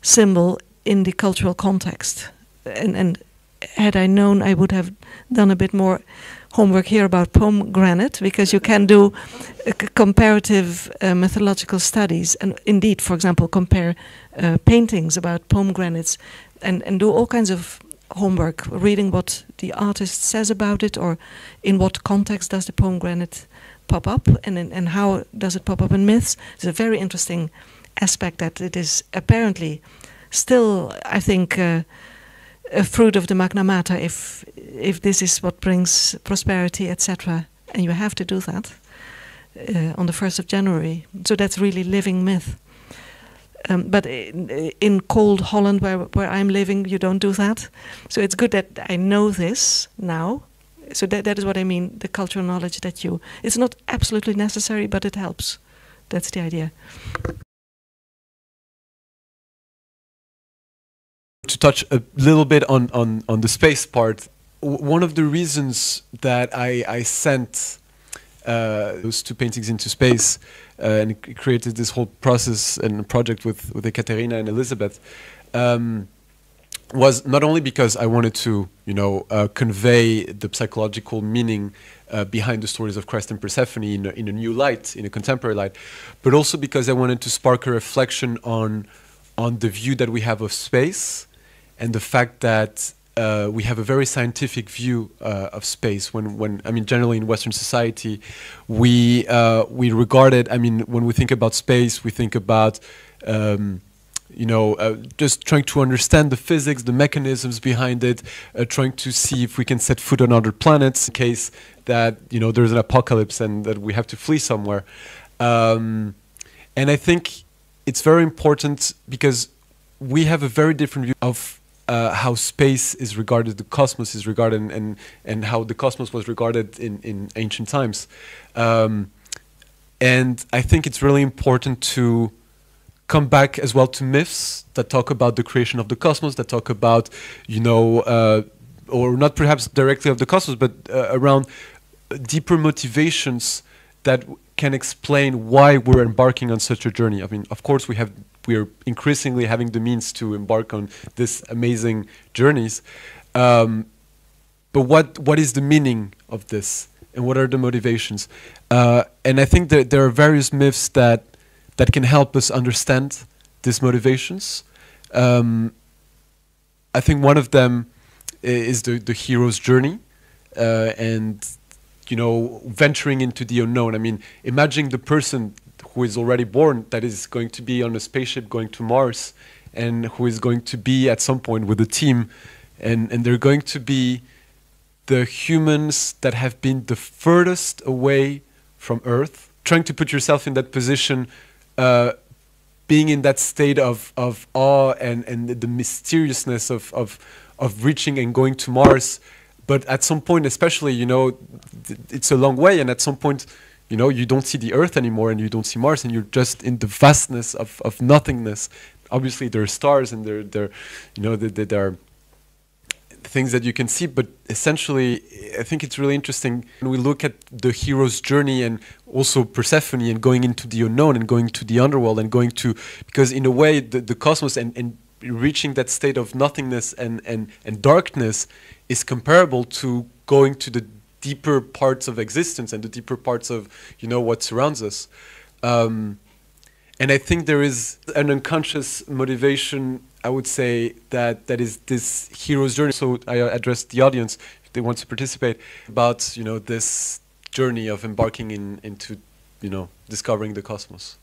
symbol in the cultural context. And had I known, I would have done a bit more homework here about pomegranate, because you can do comparative methodological studies, and indeed, for example, compare paintings about pomegranates, and do all kinds of homework, reading what the artist says about it, or in what context does the pomegranate pop up, and how does it pop up in myths. It's a very interesting aspect that it is apparently still, I think, a fruit of the magna mater, if this is what brings prosperity, etc. And you have to do that on the 1st of January. So that's really living myth. But in cold Holland, where I'm living, you don't do that. So it's good that I know this now. So that is what I mean, the cultural knowledge that it's not absolutely necessary, but it helps That's the idea. To touch a little bit on the space part, one of the reasons that I sent those two paintings into space and created this whole process and project with Ekatherina and Elisabeth was not only because I wanted to, convey the psychological meaning behind the stories of Christ and Persephone in a new light, in a contemporary light, but also because I wanted to spark a reflection on the view that we have of space and the fact that we have a very scientific view of space. When I mean, generally in Western society, we regard it. I mean, when we think about space, we think about just trying to understand the physics, the mechanisms behind it, trying to see if we can set foot on other planets in case that there's an apocalypse and that we have to flee somewhere. And I think it's very important because we have a very different view of how space is regarded, the cosmos is regarded, and how the cosmos was regarded in ancient times. And I think it's really important to come back as well to myths that talk about the creation of the cosmos, that talk about, or not perhaps directly of the cosmos, but around deeper motivations that can explain why we're embarking on such a journey. I mean, of course, we're increasingly having the means to embark on these amazing journeys. But what is the meaning of this, and what are the motivations? And I think that there are various myths that can help us understand these motivations. I think one of them is the hero's journey, and venturing into the unknown. I mean, imagine the person who is already born that is going to be on a spaceship going to Mars, and who is going to be at some point with a team, and they're going to be the humans that have been the furthest away from Earth. Trying to put yourself in that position, being in that state of awe and the mysteriousness of reaching and going to Mars. But at some point, especially, it's a long way, and at some point, you don't see the Earth anymore, and you don't see Mars, and you're just in the vastness of nothingness. Obviously, there are stars, and there are things that you can see, but essentially, I think it's really interesting when we look at the hero's journey and also Persephone and going into the unknown and going to the underworld and because in a way, the cosmos and reaching that state of nothingness and darkness is comparable to going to the deeper parts of existence and the deeper parts of what surrounds us. And I think there is an unconscious motivation, I would say, that is this hero's journey. So I address the audience if they want to participate about this journey of embarking into discovering the cosmos.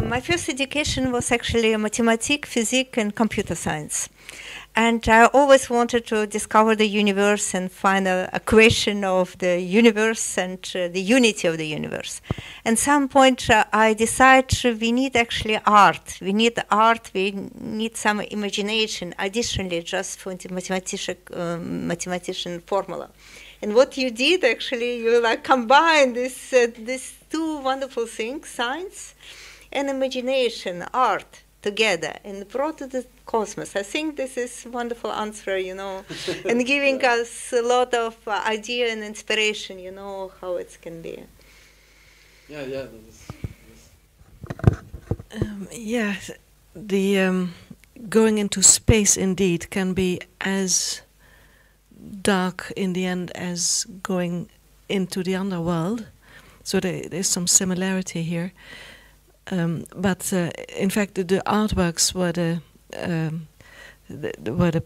My first education was actually mathematics, physics, and computer science. And I always wanted to discover the universe and find a question of the universe and the unity of the universe. At some point, I decided we need actually art. We need art, we need some imagination, additionally, just for the mathematician formula. And what you did, actually, you combine these two wonderful things, science and imagination, art, together, and brought to the cosmos. I think this is a wonderful answer, and giving us a lot of idea and inspiration, how it can be. Yeah. The going into space indeed can be as dark in the end as going into the underworld. So there's some similarity here. But in fact, the artworks were the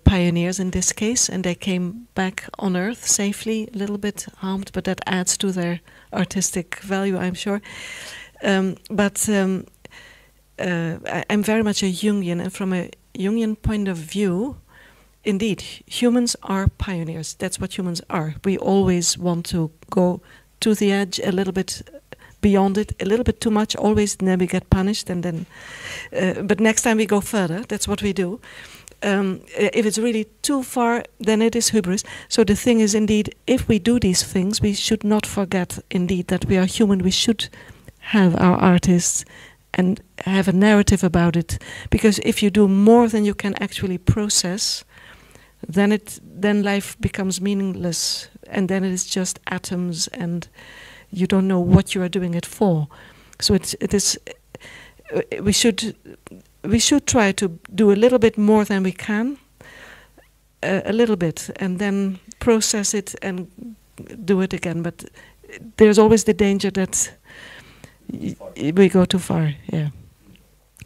pioneers in this case, and they came back on Earth safely, a little bit harmed, but that adds to their artistic value, I'm sure. I'm very much a Jungian, and from a Jungian point of view, indeed, humans are pioneers. That's what humans are. We always want to go to the edge a little bit, beyond it, a little bit too much, always, then we get punished, and then, but next time we go further. That's what we do. if it's really too far, then it is hubris. So the thing is, indeed, if we do these things, we should not forget, indeed, that we are human. We should have our artists and have a narrative about it. Because if you do more than you can actually process, then life becomes meaningless, and then it is just atoms, and you don't know what you are doing it for. So it is. We should try to do a little bit more than we can, a little bit, and then process it and do it again. But there's always the danger that we go too far. Yeah,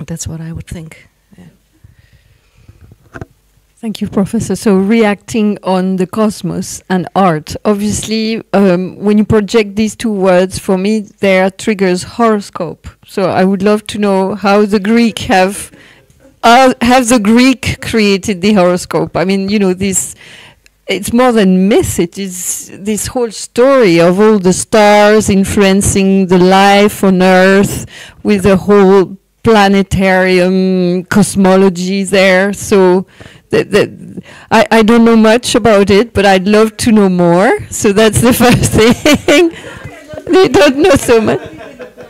that's what I would think. Yeah. Thank you, Professor. So reacting on the cosmos and art, obviously, when you project these two words, for me, there triggers horoscope. So I would love to know how the Greek have the Greek created the horoscope. I mean, you know, this, it's more than myth. It is this whole story of all the stars influencing the life on Earth with the whole planetarium cosmology there. So I don't know much about it, but I'd love to know more. So that's the first thing. They don't know so much.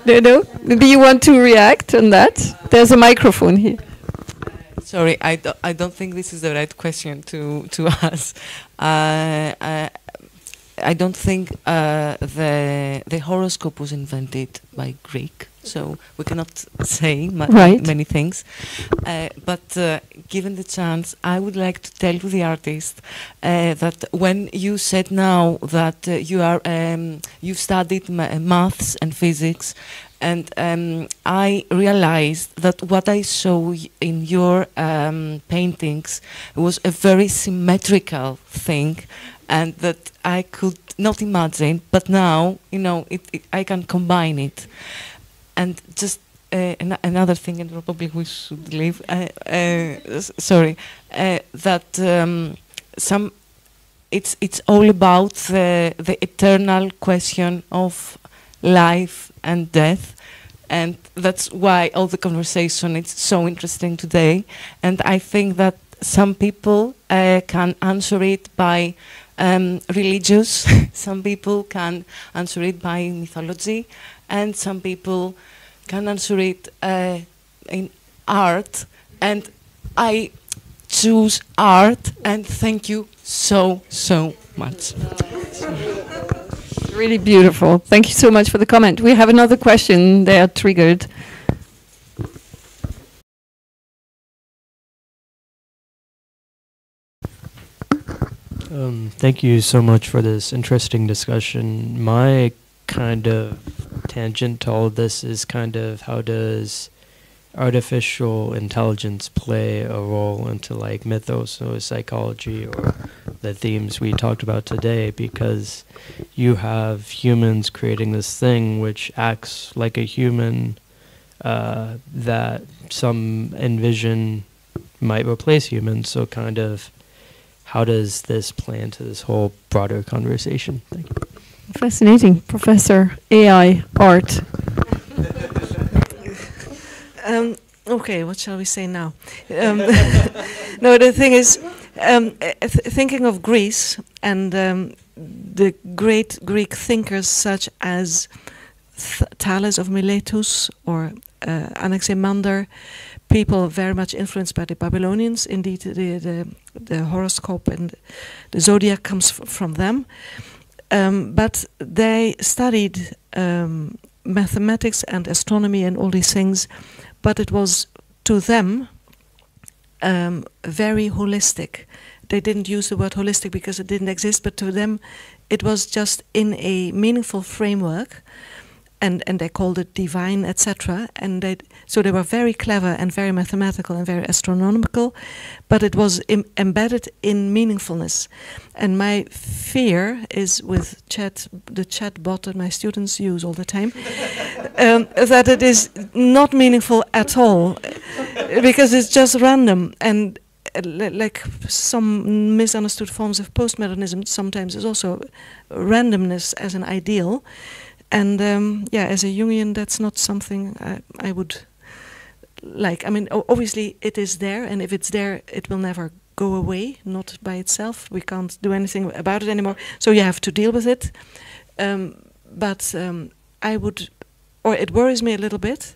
No? Maybe you want to react on that? There's a microphone here. Sorry, I don't think this is the right question to ask. I don't think the horoscope was invented by Greek, so we cannot say many things. But given the chance, I would like to tell to the artist that when you said now that you've studied maths and physics, and I realized that what I saw in your paintings was a very symmetrical thing, and that I could not imagine, but now, you know, I can combine it. And just another thing, and probably we should leave, sorry, that it's all about the eternal question of life and death, and that's why all the conversation is so interesting today. And I think that some people can answer it by religious, some people can answer it by mythology, and some people can answer it in art, and I choose art, and thank you so much. Really beautiful. Thank you so much for the comment. We have another question there triggered. Thank you so much for this interesting discussion. My kind of tangent to all of this is kind of how does artificial intelligence play a role into like mythos or psychology or the themes we talked about today, because you have humans creating this thing which acts like a human that some envision might replace humans. So kind of how does this play into this whole broader conversation? Thank you. Fascinating, Professor. AI, art. Okay, what shall we say now? No, the thing is, thinking of Greece and the great Greek thinkers such as Thales of Miletus or Anaximander, people very much influenced by the Babylonians. Indeed, the horoscope and the zodiac comes from them. But they studied mathematics and astronomy and all these things, but it was to them very holistic. They didn't use the word holistic because it didn't exist, but to them it was just in a meaningful framework, and they called it divine, etc. And so they were very clever and very mathematical and very astronomical, but it was embedded in meaningfulness. And my fear is with the chat bot that my students use all the time, that it is not meaningful at all, because it's just random. And like some misunderstood forms of postmodernism sometimes is also randomness as an ideal. And yeah, as a Jungian, that's not something I would like, I mean, obviously it is there, and if it's there, it will never go away, not by itself. We can't do anything about it anymore, so you have to deal with it. But I would, or it worries me a little bit,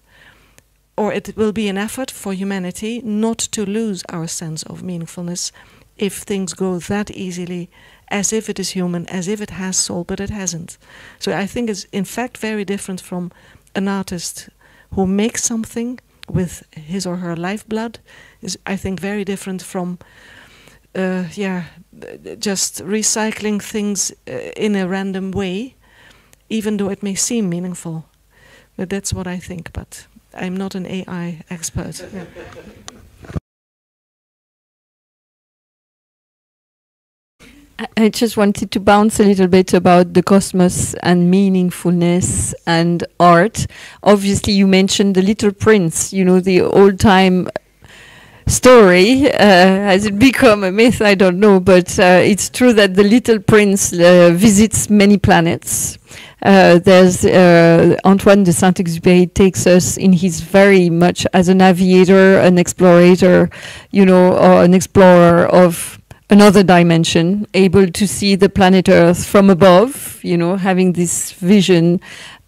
or it will be an effort for humanity not to lose our sense of meaningfulness if things go that easily, as if it is human, as if it has soul, but it hasn't. So I think it's in fact very different from an artist who makes something with his or her lifeblood. Is, I think, very different from just recycling things in a random way, even though it may seem meaningful. But that's what I think, but I'm not an AI expert. Yeah. I just wanted to bounce a little bit about the cosmos and meaningfulness and art. Obviously, you mentioned The Little Prince, you know, the old-time story. Has it become a myth? I don't know, but it's true that the Little Prince visits many planets. There's Antoine de Saint-Exupéry takes us in his very much as an aviator, an explorator, you know, or an explorer of another dimension, able to see the planet Earth from above, you know, having this vision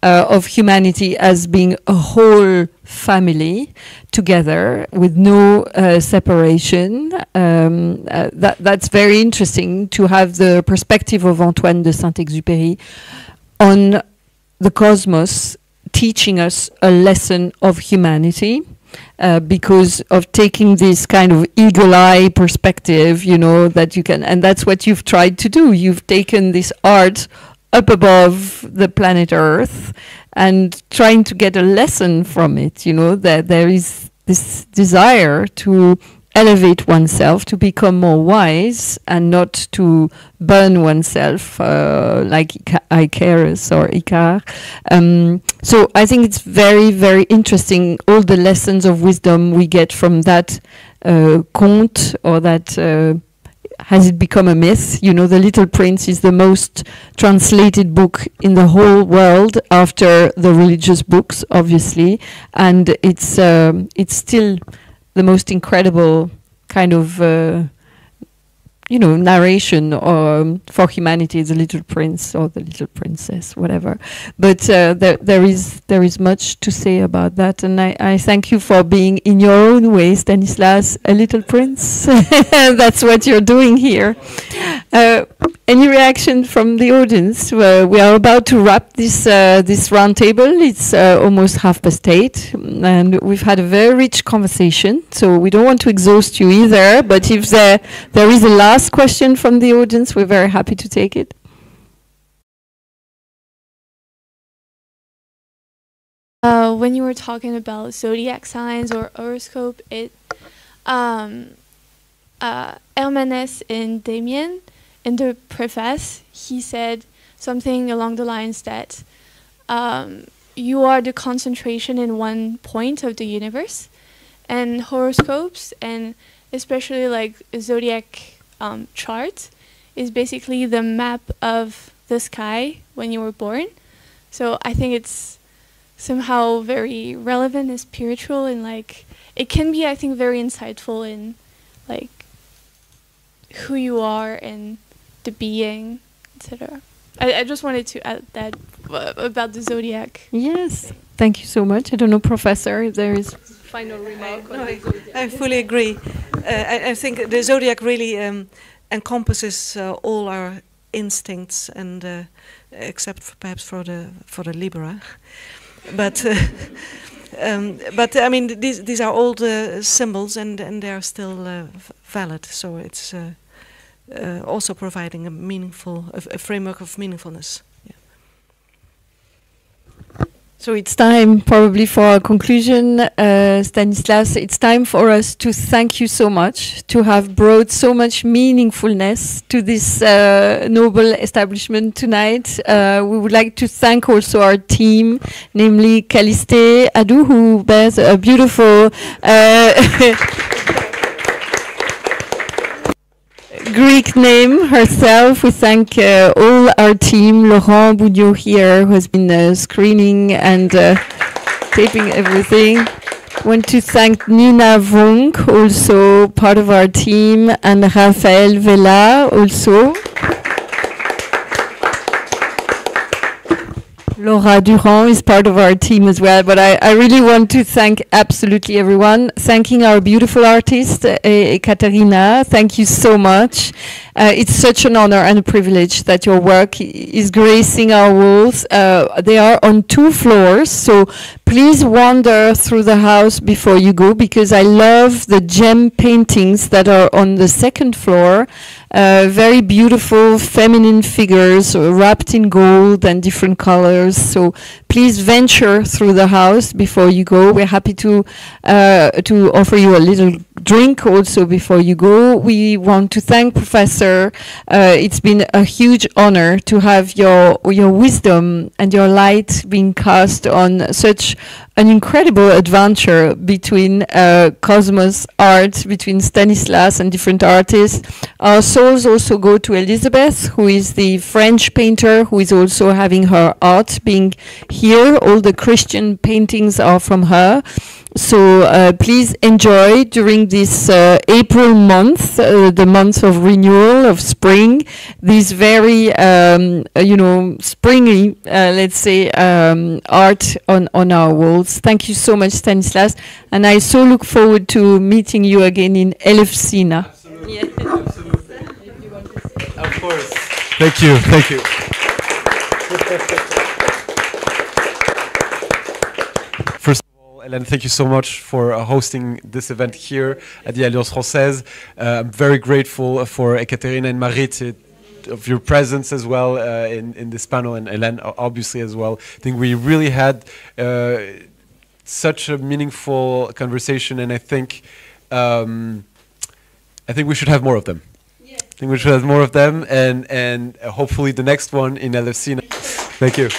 of humanity as being a whole family together with no separation. That's very interesting to have the perspective of Antoine de Saint-Exupéry on the cosmos, teaching us a lesson of humanity. Because of taking this kind of eagle-eye perspective, you know, that you can, and that's what you've tried to do. You've taken this art up above the planet Earth and trying to get a lesson from it, you know, that there is this desire to elevate oneself, to become more wise and not to burn oneself like Icarus or Icar. So I think it's very, very interesting, all the lessons of wisdom we get from that conte, or that has it become a myth? You know, The Little Prince is the most translated book in the whole world after the religious books, obviously, and it's still the most incredible kind of, you know, narration for humanity, The Little Prince or The Little Princess, whatever. But there is much to say about that, and I thank you for being, in your own way, Stanislas, a little prince. That's what you're doing here. Any reaction from the audience? We are about to wrap this round table. It's almost 8:30, and we've had a very rich conversation. So we don't want to exhaust you either. But if there is a last question from the audience, we're very happy to take it. When you were talking about zodiac signs or horoscope, Hermanès and Damien, in the preface, he said something along the lines that you are the concentration in one point of the universe, and horoscopes, and especially like a zodiac chart, is basically the map of the sky when you were born. So I think it's somehow very relevant and spiritual, and like it can be, I think, very insightful in like who you are and the being, etc. I just wanted to add that about the zodiac. Yes, thank you so much. I don't know, Professor, if there is final remark. I fully agree. I think the zodiac really encompasses all our instincts, and except perhaps for the Libra, but I mean these are old symbols, and they are still valid. So it's also providing a framework of meaningfulness. Yeah. So it's time probably for a conclusion, Stanislas. It's time for us to thank you so much, to have brought so much meaningfulness to this noble establishment tonight. We would like to thank also our team, namely Caliste Adou, who bears a beautiful Greek name herself. We thank all our team, Laurent Boudiot here, who has been screening and taping everything. Want to thank Nina Vunk, also part of our team, and Raphaël Vela, also. Laura Durand is part of our team as well, but I really want to thank absolutely everyone, thanking our beautiful artist, Ekatherina. Thank you so much. It's such an honor and a privilege that your work is gracing our walls. They are on 2 floors, so please wander through the house before you go, because I love the gem paintings that are on the 2nd floor. Very beautiful feminine figures wrapped in gold and different colors. So please venture through the house before you go. We're happy to offer you a little drink also before you go. We want to thank Professor. It's been a huge honor to have your wisdom and your light being cast on such an incredible adventure between cosmos art, between Stanislas and different artists. Our souls also go to Elisabeth, who is the French painter, who is also having her art being here. All the Christian paintings are from her. So please enjoy during this April month, the month of renewal, of spring, these very, springy, let's say, art on our walls. Thank you so much, Stanislas. And I so look forward to meeting you again in Elefsina. Absolutely. Yeah. Absolutely. Of course. Thank you. Thank you. First of all, Hélène, thank you so much for hosting this event here at the Alliance Française. I'm very grateful for Ekatherina and Marietje of your presence as well in this panel, and Hélène obviously as well. I think we really had such a meaningful conversation, and I think we should have more of them. Yeah. I think we should have more of them, and hopefully the next one in Elefsina. Thank you.